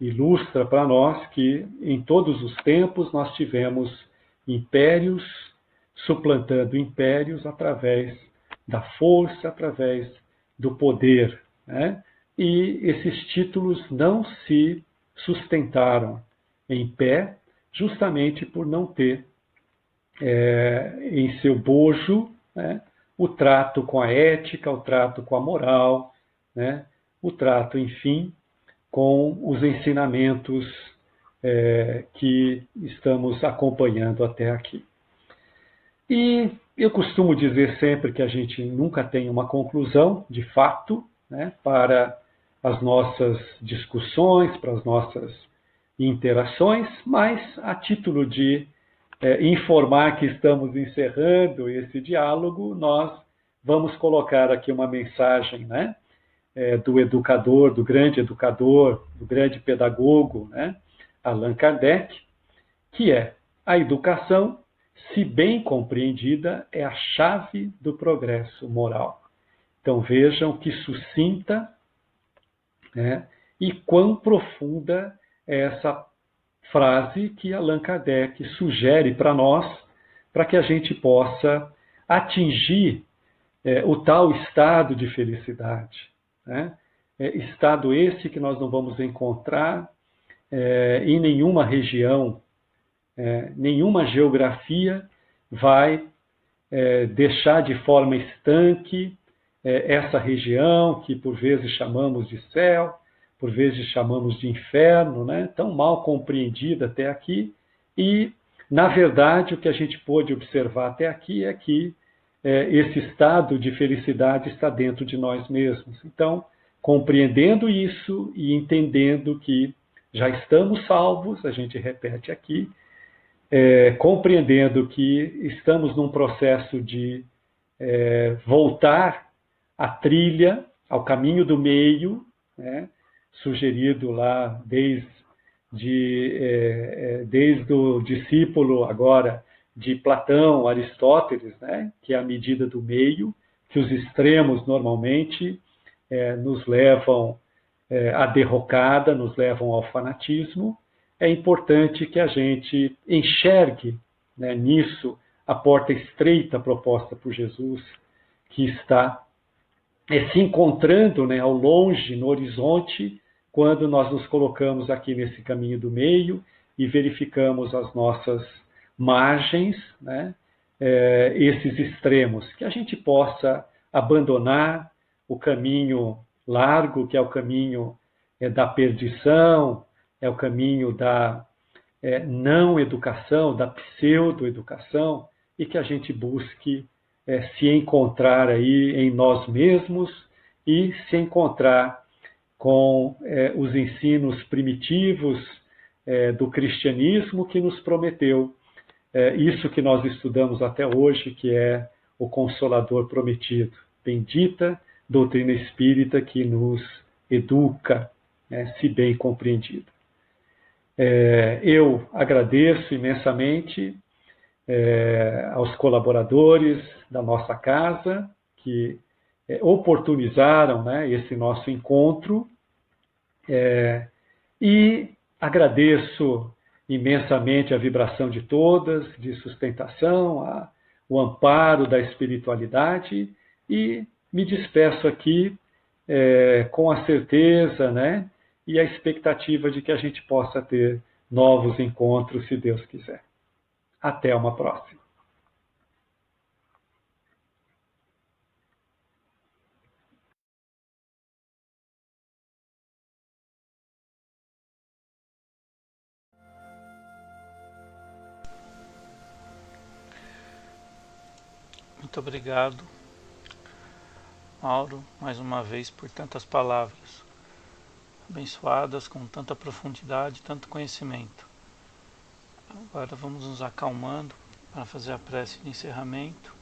ilustra para nós que em todos os tempos nós tivemos impérios suplantando impérios através da força, através do poder. Né? E esses títulos não se sustentaram em pé, justamente por não ter em seu bojo, né, o trato com a ética, o trato com a moral, né, o trato, enfim, com os ensinamentos que estamos acompanhando até aqui. E eu costumo dizer sempre que a gente nunca tem uma conclusão, de fato, né, para as nossas discussões, para as nossas interações, mas a título de informar que estamos encerrando esse diálogo, nós vamos colocar aqui uma mensagem, né, do educador, do grande pedagogo, né, Allan Kardec, que é: a educação, se bem compreendida, é a chave do progresso moral. Então vejam que sucinta, né, e quão profunda é essa frase que Allan Kardec sugere para nós, para que a gente possa atingir o tal estado de felicidade. Né? Estado esse que nós não vamos encontrar em nenhuma região, nenhuma geografia vai deixar de forma estanque essa região que por vezes chamamos de céu, por vezes chamamos de inferno, né? Tão mal compreendida até aqui. E, na verdade, o que a gente pôde observar até aqui é que esse estado de felicidade está dentro de nós mesmos. Então, compreendendo isso e entendendo que já estamos salvos, a gente repete aqui, compreendendo que estamos num processo de voltar à trilha, ao caminho do meio, né, sugerido lá desde o discípulo agora de Platão, Aristóteles, né, que é a medida do meio, que os extremos normalmente nos levam à derrocada, nos levam ao fanatismo. É importante que a gente enxergue, né, nisso a porta estreita proposta por Jesus, que está se encontrando, né, ao longe, no horizonte, quando nós nos colocamos aqui nesse caminho do meio e verificamos as nossas margens, né, esses extremos, que a gente possa abandonar o caminho largo, que é o caminho da perdição, é o caminho da não educação, da pseudo-educação, e que a gente busque se encontrar aí em nós mesmos e se encontrar com os ensinos primitivos do cristianismo que nos prometeu isso que nós estudamos até hoje, que é o Consolador prometido. Bendita doutrina espírita que nos educa, né, se bem compreendida. Eu agradeço imensamente aos colaboradores da nossa casa que oportunizaram, né, esse nosso encontro e agradeço imensamente a vibração de todas, de sustentação, o amparo da espiritualidade e me despeço aqui com a certeza, né, e a expectativa de que a gente possa ter novos encontros, se Deus quiser. Até uma próxima. Muito obrigado, Mauro, mais uma vez por tantas palavras abençoadas, com tanta profundidade, tanto conhecimento. Agora vamos nos acalmando para fazer a prece de encerramento.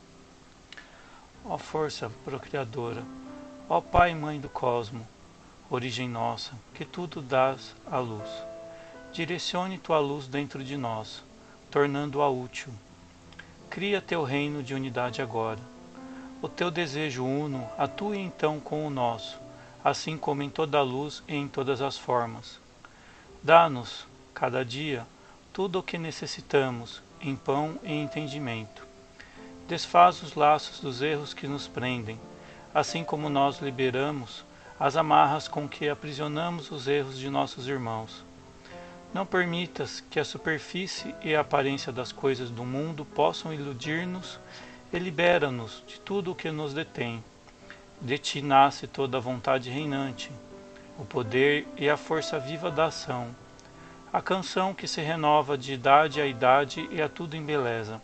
Ó força procriadora, ó Pai e Mãe do Cosmo, origem nossa, que tudo dás à luz. Direcione tua luz dentro de nós, tornando-a útil. Cria teu reino de unidade agora. O teu desejo uno atue então com o nosso, assim como em toda a luz e em todas as formas. Dá-nos, cada dia, tudo o que necessitamos, em pão e entendimento. Desfaz os laços dos erros que nos prendem, assim como nós liberamos as amarras com que aprisionamos os erros de nossos irmãos. Não permitas que a superfície e a aparência das coisas do mundo possam iludir-nos e libera-nos de tudo o que nos detém. De ti nasce toda a vontade reinante, o poder e a força viva da ação, a canção que se renova de idade a idade e a tudo embeleza.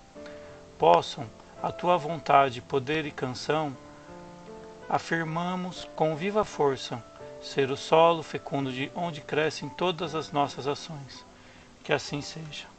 Possam a tua vontade, poder e canção, afirmamos com viva força, ser o solo fecundo de onde crescem todas as nossas ações. Que assim seja.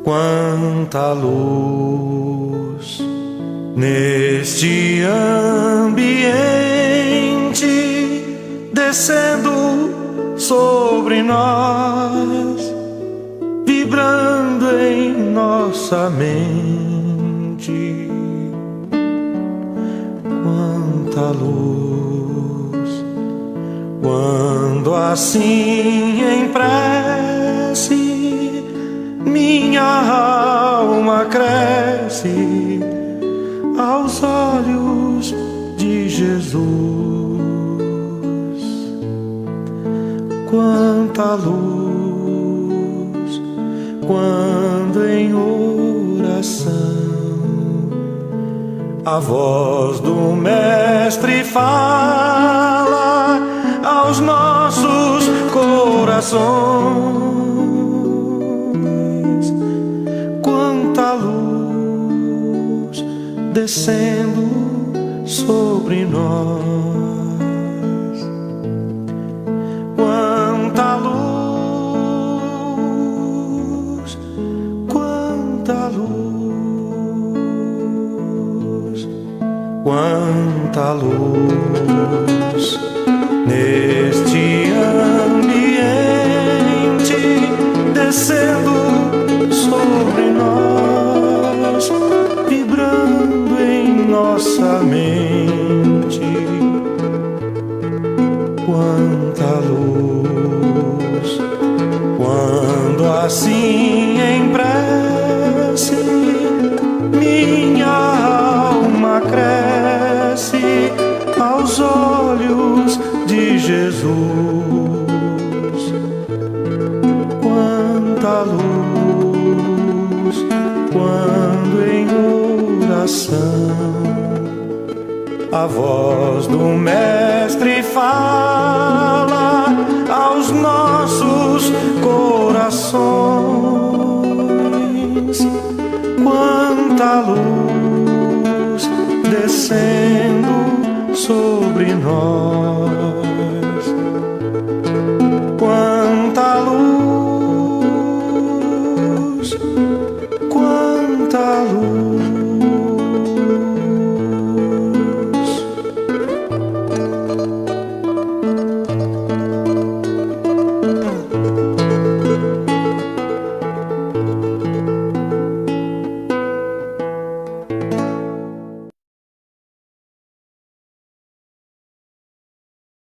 Quanta luz neste ambiente descendo sobre nós, vibrando em nossa mente. Quanta luz quando Quando assim em prece minha alma cresce aos olhos de Jesus. Quanta luz quando em oração a voz do Mestre fala aos nossos corações. Quanta luz descendo sobre nós. Quanta luz, quanta luz, quanta luz neste ambiente descendo sobre nós, vibrando em nossa mente. Quanta luz, quando assim em prece minha alma cresce aos olhos de Jesus. Quanta luz quando em oração a voz do Mestre fala aos nossos corações. Quanta luz descendo sobre nós.